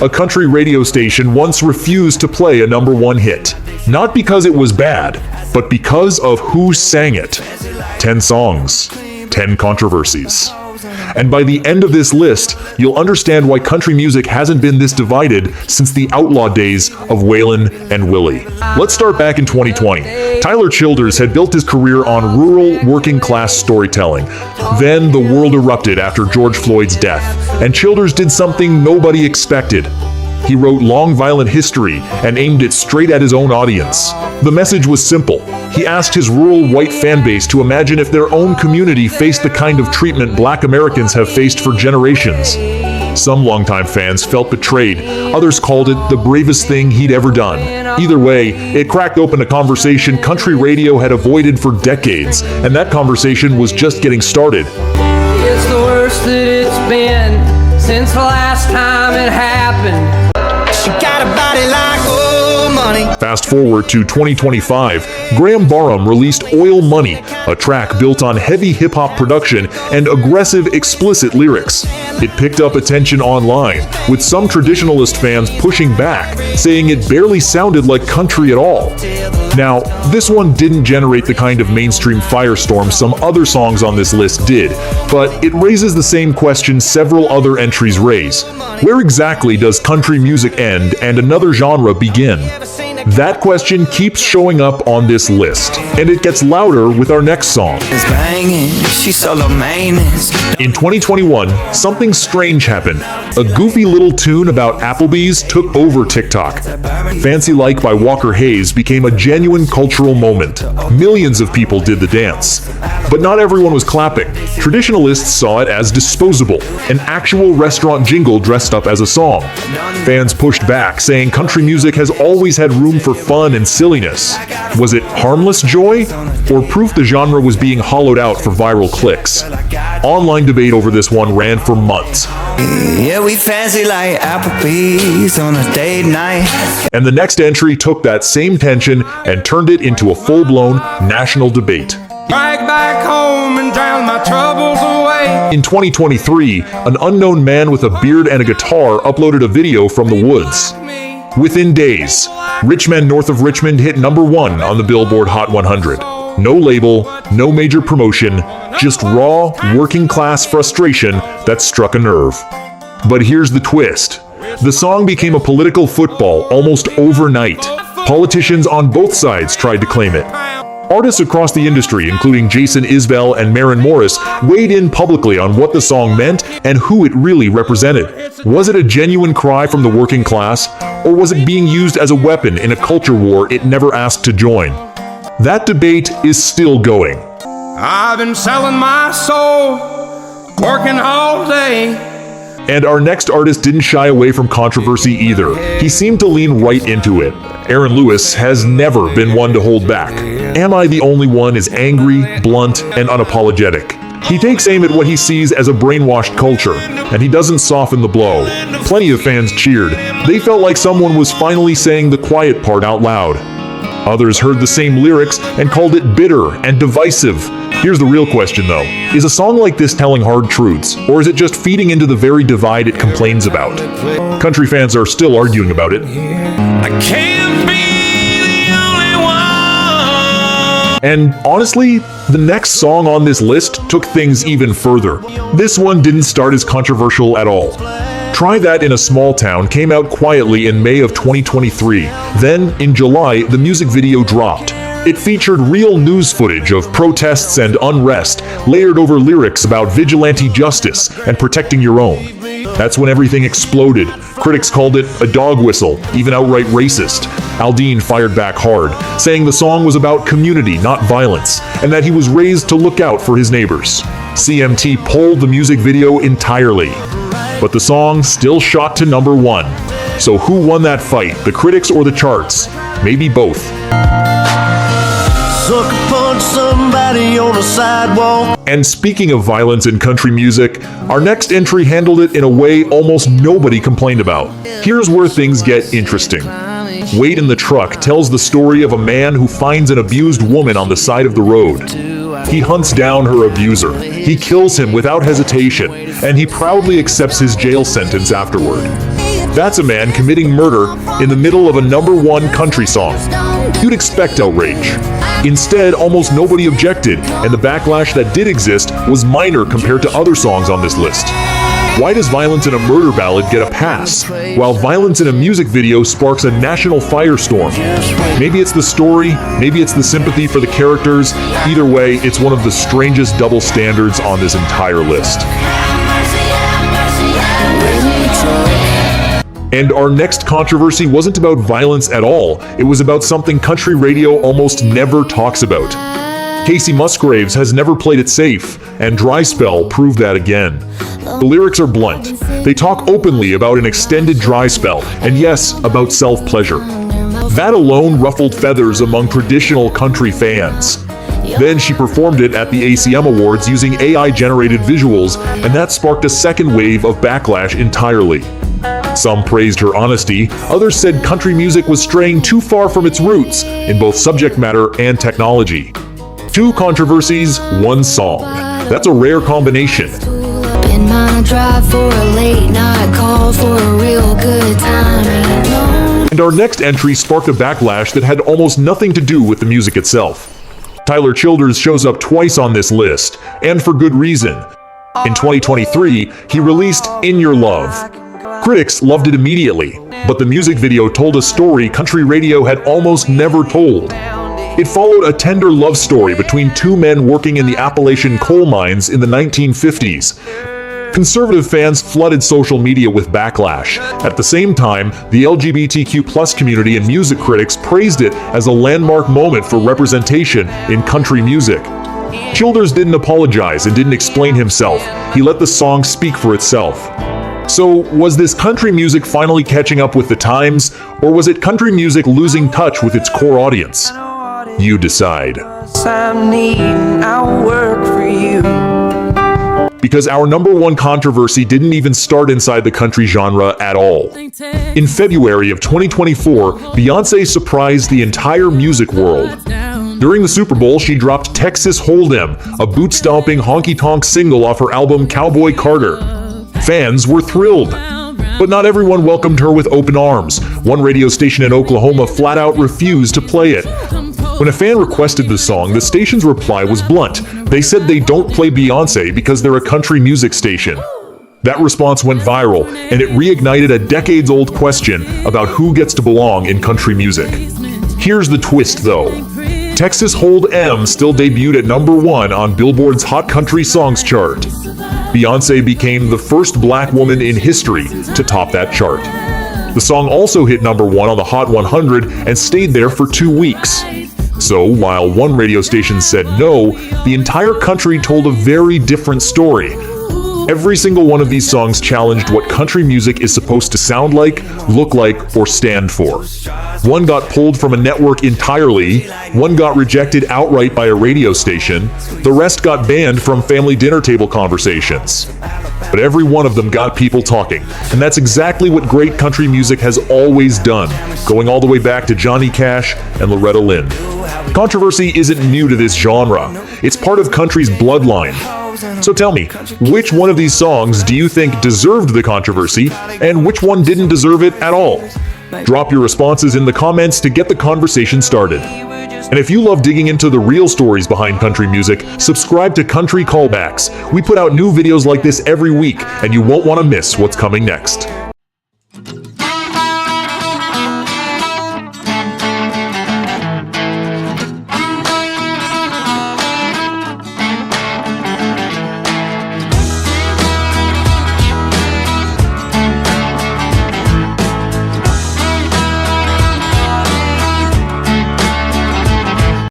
A country radio station once refused to play a #1 hit. Not because it was bad, but because of who sang it. 10 songs, 10 controversies. And by the end of this list, you'll understand why country music hasn't been this divided since the outlaw days of Waylon and Willie. Let's start back in 2020. Tyler Childers had built his career on rural, working-class storytelling. Then the world erupted after George Floyd's death, and Childers did something nobody expected. He wrote Long Violent History and aimed it straight at his own audience. The message was simple. He asked his rural white fan base to imagine if their own community faced the kind of treatment Black Americans have faced for generations. Some longtime fans felt betrayed. Others called it the bravest thing he'd ever done. Either way, it cracked open a conversation country radio had avoided for decades, and that conversation was just getting started. It's the worst that it's been since the last time it happened. She got a body like old money. Fast forward to 2025, Graham Barham released Oil Money, a track built on heavy hip-hop production and aggressive, explicit lyrics. It picked up attention online, with some traditionalist fans pushing back, saying it barely sounded like country at all. Now, this one didn't generate the kind of mainstream firestorm some other songs on this list did, but it raises the same question several other entries raise. Where exactly does country music end and another genre begin? That question keeps showing up on this list, and it gets louder with our next song. In 2021, something strange happened. A goofy little tune about Applebee's took over TikTok. Fancy Like by Walker Hayes became a genuine cultural moment. Millions of people did the dance. But not everyone was clapping. Traditionalists saw it as disposable, an actual restaurant jingle dressed up as a song. Fans pushed back, saying country music has always had room for fun and silliness. Was it harmless joy, or proof the genre was being hollowed out for viral clicks? Online debate over this one ran for months. Yeah, we fancy like Applebee's on a date night. And the next entry took that same tension and turned it into a full-blown national debate. Drag back home and drown my troubles away. In 2023, an unknown man with a beard and a guitar uploaded a video from the woods. Within days, Rich Men North of Richmond hit #1 on the Billboard Hot 100. No label, no major promotion, just raw, working-class frustration that struck a nerve. But here's the twist. The song became a political football almost overnight. Politicians on both sides tried to claim it. Artists across the industry, including Jason Isbell and Maren Morris, weighed in publicly on what the song meant and who it really represented. Was it a genuine cry from the working class, or was it being used as a weapon in a culture war it never asked to join? That debate is still going. I've been selling my soul, working all day. And our next artist didn't shy away from controversy either. He seemed to lean right into it. Aaron Lewis has never been one to hold back. Am I the Only One is angry, blunt, and unapologetic. He takes aim at what he sees as a brainwashed culture, and he doesn't soften the blow. Plenty of fans cheered. They felt like someone was finally saying the quiet part out loud. Others heard the same lyrics and called it bitter and divisive. Here's the real question though. Is a song like this telling hard truths, or is it just feeding into the very divide it complains about? Country fans are still arguing about it. I can't be the only one. And honestly, the next song on this list took things even further. This one didn't start as controversial at all. Try That in a Small Town came out quietly in May of 2023. Then, in July, the music video dropped. It featured real news footage of protests and unrest, layered over lyrics about vigilante justice and protecting your own. That's when everything exploded. Critics called it a dog whistle, even outright racist. Aldean fired back hard, saying the song was about community, not violence, and that he was raised to look out for his neighbors. CMT pulled the music video entirely. But the song still shot to #1. So who won that fight, the critics or the charts? Maybe both. Sucker punch somebody on a sidewalk. And speaking of violence in country music, our next entry handled it in a way almost nobody complained about. Here's where things get interesting. Wait in the Truck tells the story of a man who finds an abused woman on the side of the road. He hunts down her abuser. He kills him without hesitation, and he proudly accepts his jail sentence afterward. That's a man committing murder in the middle of a #1 country song. You'd expect outrage. Instead, almost nobody objected, and the backlash that did exist was minor compared to other songs on this list. Why does violence in a murder ballad get a pass, while violence in a music video sparks a national firestorm? Maybe it's the story, maybe it's the sympathy for the characters. Either way, it's one of the strangest double standards on this entire list. And our next controversy wasn't about violence at all. It was about something country radio almost never talks about. Casey Musgraves has never played it safe, and Dry Spell proved that again. The lyrics are blunt. They talk openly about an extended dry spell, and yes, about self-pleasure. That alone ruffled feathers among traditional country fans. Then she performed it at the ACM Awards using AI-generated visuals, and that sparked a second wave of backlash entirely. Some praised her honesty, others said country music was straying too far from its roots in both subject matter and technology. 2 controversies, 1 song. That's a rare combination. In my drive for a late night call for a real good time. And our next entry sparked a backlash that had almost nothing to do with the music itself. Tyler Childers shows up twice on this list, and for good reason. In 2023, he released In Your Love. Critics loved it immediately, but the music video told a story country radio had almost never told. It followed a tender love story between 2 men working in the Appalachian coal mines in the 1950s. Conservative fans flooded social media with backlash. At the same time, the LGBTQ+ community and music critics praised it as a landmark moment for representation in country music. Childers didn't apologize and didn't explain himself. He let the song speak for itself. So, was this country music finally catching up with the times, or was it country music losing touch with its core audience? You decide. I'm needing, I'll work for you. Because our #1 controversy didn't even start inside the country genre at all. In February of 2024, Beyoncé surprised the entire music world. During the Super Bowl, she dropped Texas Hold'em, a boot-stomping honky-tonk single off her album Cowboy Carter. Fans were thrilled. But not everyone welcomed her with open arms. One radio station in Oklahoma flat out refused to play it. When a fan requested the song, the station's reply was blunt. They said they don't play Beyoncé because they're a country music station. That response went viral, and it reignited a decades-old question about who gets to belong in country music. Here's the twist, though. Texas Hold'em still debuted at #1 on Billboard's Hot Country Songs chart. Beyoncé became the first black woman in history to top that chart. The song also hit #1 on the Hot 100 and stayed there for 2 weeks. So, while one radio station said no, the entire country told a very different story. Every single one of these songs challenged what country music is supposed to sound like, look like, or stand for. One got pulled from a network entirely, one got rejected outright by a radio station, the rest got banned from family dinner table conversations. But every one of them got people talking, and that's exactly what great country music has always done, going all the way back to Johnny Cash and Loretta Lynn. Controversy isn't new to this genre. It's part of country's bloodline. So tell me, which one of these songs do you think deserved the controversy, and which one didn't deserve it at all? Drop your responses in the comments to get the conversation started. And if you love digging into the real stories behind country music, subscribe to Country Callbacks. We put out new videos like this every week, and you won't want to miss what's coming next.